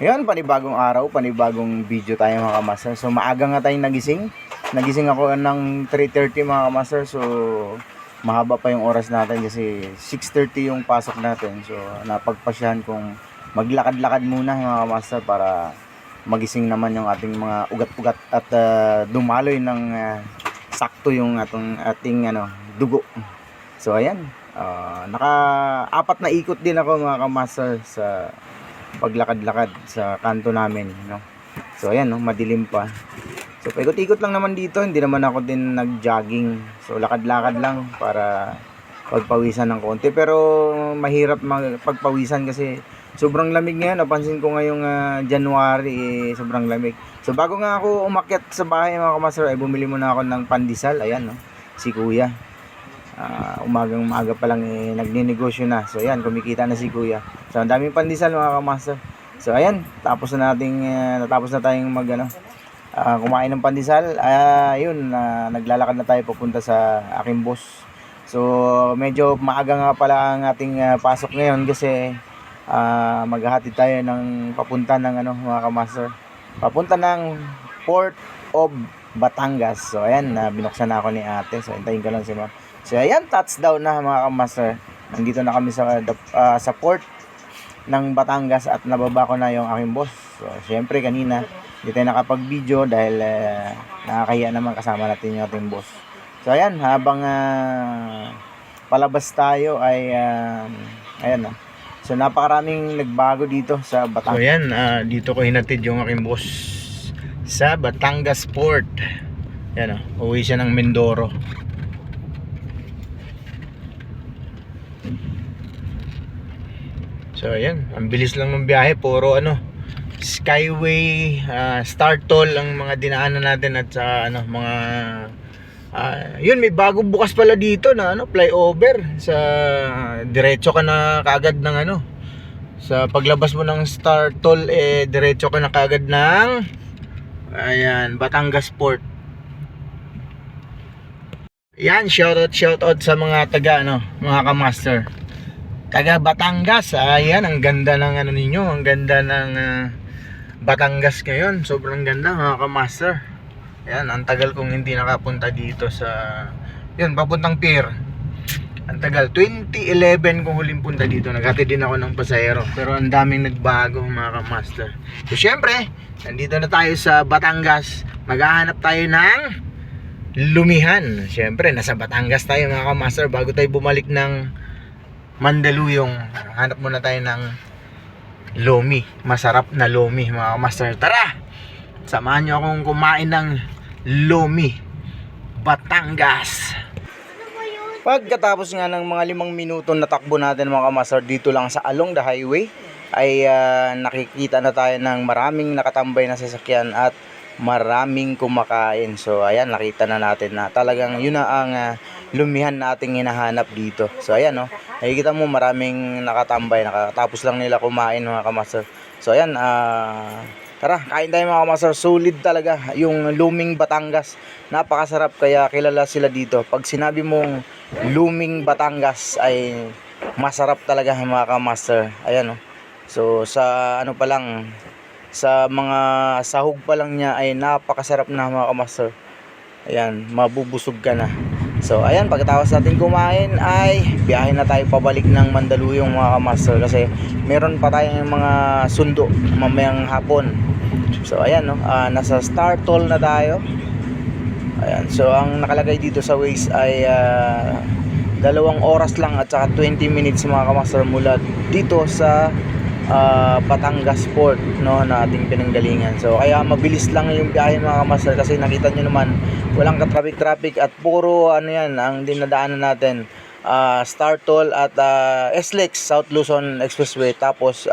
Ngayon, panibagong araw, panibagong video tayo mga kamaster. So maaga nga tayong nagising. Nagising ako ng 3:30 mga kamaster. So mahaba pa yung oras natin kasi 6:30 yung pasok natin. So napagpasyahan kong maglakad-lakad muna mga kamaster para magising naman yung ating mga ugat-ugat at dumaloy ng sakto yung ating dugo. So ayan, naka-apat na ikot din ako mga kamaster sa paglakad-lakad sa kanto namin, no. So ayan, no, madilim pa. So paikot-ikot lang naman dito, hindi naman ako din nag-jogging. So lakad-lakad lang para pagpawisan ng konti. Pero mahirap pagpawisan kasi sobrang lamig ngayon. Napansin ko ngayong January, sobrang lamig. So bago nga ako umakyat sa bahay mga kamaster, ay bumili muna ako ng pandesal. Ayan, no, si Kuya. Umagang maaga pa lang nagninegosyo na. So ayan, kumikita na si Kuya. So ang daming pandesal mga kamaster. So ayan, natapos na tayong kumain ng pandesal. Ayun, naglalakad na tayo papunta sa aking boss. So medyo maaga nga pala ang ating pasok ngayon kasi maghahatid tayo ng papunta ng mga kamaster. Papunta ng Port of Batangas. So ayan, binuksan na ako ni ate. So hintayin ko lang si ma'am. So ayan, touchdown na mga kamaster. Nandito na kami sa port ng Batangas at nababa ko na yung aking boss. So syempre kanina hindi tayo nakapag-video dahil nakakahiya naman kasama natin yung ating boss. So ayan, habang palabas tayo ay ayan na. So napakaraming nagbago dito sa Batangas. So ayan, dito ko hinatid yung aking boss sa Batangas Port. Ayan, uwi siya ng Mindoro. So ayan, ang bilis lang ng biyahe, puro Skyway, Star Toll ang mga dinaanan natin at sa mga yun, may bago bukas pala dito na flyover sa diretso ka na kaagad ng sa paglabas mo ng Star Toll diretso ka na kaagad ng ayan, Batangas Port. Yan, shoutout sa mga taga mga kamaster taga Batangas. Ayan, ang ganda ng ninyo, ang ganda ng Batangas ngayon, sobrang ganda mga kamaster. Ayan, ang tagal kong hindi nakapunta dito sa yun, papuntang pier. Ang tagal, 2011 kong huling punta dito. Naghatid din ako ng pasahero, pero ang daming nagbago mga kamaster. So syempre, nandito na tayo sa Batangas. Maghahanap tayo ng lumihan. Syempre, nasa Batangas tayo mga kamaster. Bago tayo bumalik ng Mandaluyong, hanap muna tayo ng lomi, masarap na lomi mga kamaster. Tara, samahan nyo akong kumain ng lomi Batangas. Pagkatapos nga ng mga 5 minuto na takbo natin mga kamaster dito lang sa along the highway ay nakikita na tayo ng maraming nakatambay na sasakyan at maraming kumakain. So ayan, nakita na natin na talagang yun na ang lumihan nating hinahanap dito. So ayan, nakikita mo maraming nakatambay, nakatapos lang nila kumain mga kamaster. So ayan, tara, kain tayo mga kamaster. Solid talaga yung luming Batangas, napakasarap, kaya kilala sila dito. Pag sinabi mong luming Batangas ay masarap talaga mga kamaster. Ayan, so sa pa lang, sa mga sahog pa lang niya ay napakasarap na mga kamaster. Ayan, mabubusog ka na. So ayan, pagkatapos natin kumain ay biyahe na tayo pabalik ng Mandaluyong mga kamaster kasi meron pa tayong mga sundo mamayang hapon. So ayan, nasa Star Toll na tayo. Ayan, so ang nakalagay dito sa Waze ay 2 oras lang at saka 20 minutes mga kamaster mula dito sa Batangas Port na ating pinanggalingan. So kaya mabilis lang yung biyahe mga kamaster kasi nakita nyo naman walang ka-traffic at puro yan ang dinadaanan natin, Star Toll at SLEX, South Luzon Expressway. Tapos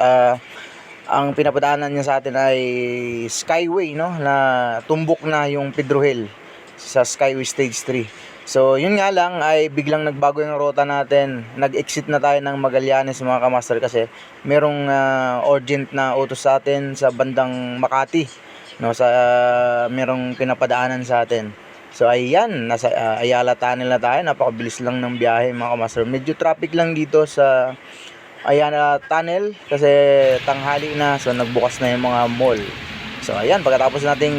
ang pinapadaanan niya sa atin ay Skyway na tumbok na yung Pedro Hill sa Skyway Stage 3. So yun nga lang ay biglang nagbago yung ruta natin. Nag-exit na tayo ng Magallanes mga kamaster kasi merong urgent na utos sa atin sa bandang Makati, merong pinapadaanan sa atin. So ayan, nasa Ayala Tunnel na tayo. Napakabilis lang ng biyahe mga kamaster. Medyo traffic lang dito sa ayan, tunnel kasi tanghali na, so nagbukas na yung mga mall. So ayan, pagkatapos nating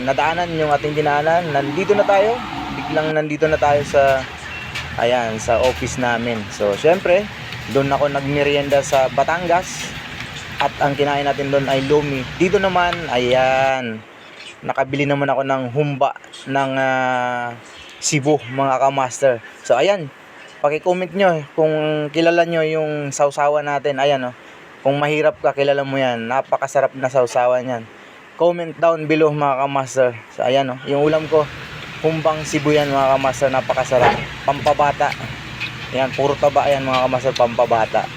nadaanan yung ating dinaanan, nandito na tayo. Biglang nandito na tayo sa ayan, sa office namin. So syempre, doon ako nagmerienda sa Batangas at ang kinain natin doon ay lumi. Dito naman, ayan, nakabili naman ako ng humba ng Cebu, mga kamaster. So ayan, paki-comment nyo kung kilala nyo yung sausawan natin. Ayan, oh. Kung mahirap ka, kilala mo yan. Napakasarap na sausawan yan. Comment down below, mga kamaster. So ayan, oh. Yung ulam ko, humbang Cebu yan, mga kamaster. Napakasarap. Pampabata. Ayan, puro taba yan, mga kamaster. Pampabata.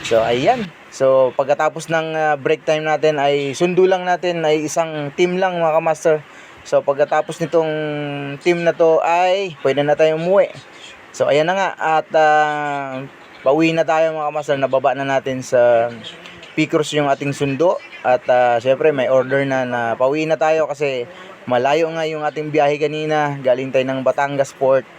So ayan. So pagkatapos ng break time natin ay sundo lang natin ay isang team lang, mga kamaster. So pagkatapos nitong team na to ay pwede na tayong umuwi. So ayan na nga, at pauwi na tayo, mga kamaster. Nababa na natin sa Picross yung ating sundo. At syempre may order na pauwi na tayo kasi malayo nga yung ating biyahe kanina. Galing tayo ng Batangas Port.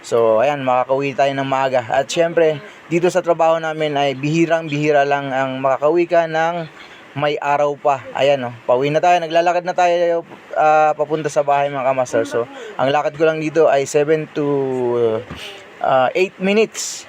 So ayan, makakauwi tayo ng maaga. At syempre dito sa trabaho namin ay bihirang-bihira lang ang makakauwi ka ng may araw pa. Ayan, oh, pauwi na tayo. Naglalakad na tayo papunta sa bahay, mga kamaster. So ang lakad ko lang dito ay 7 to 8 minutes.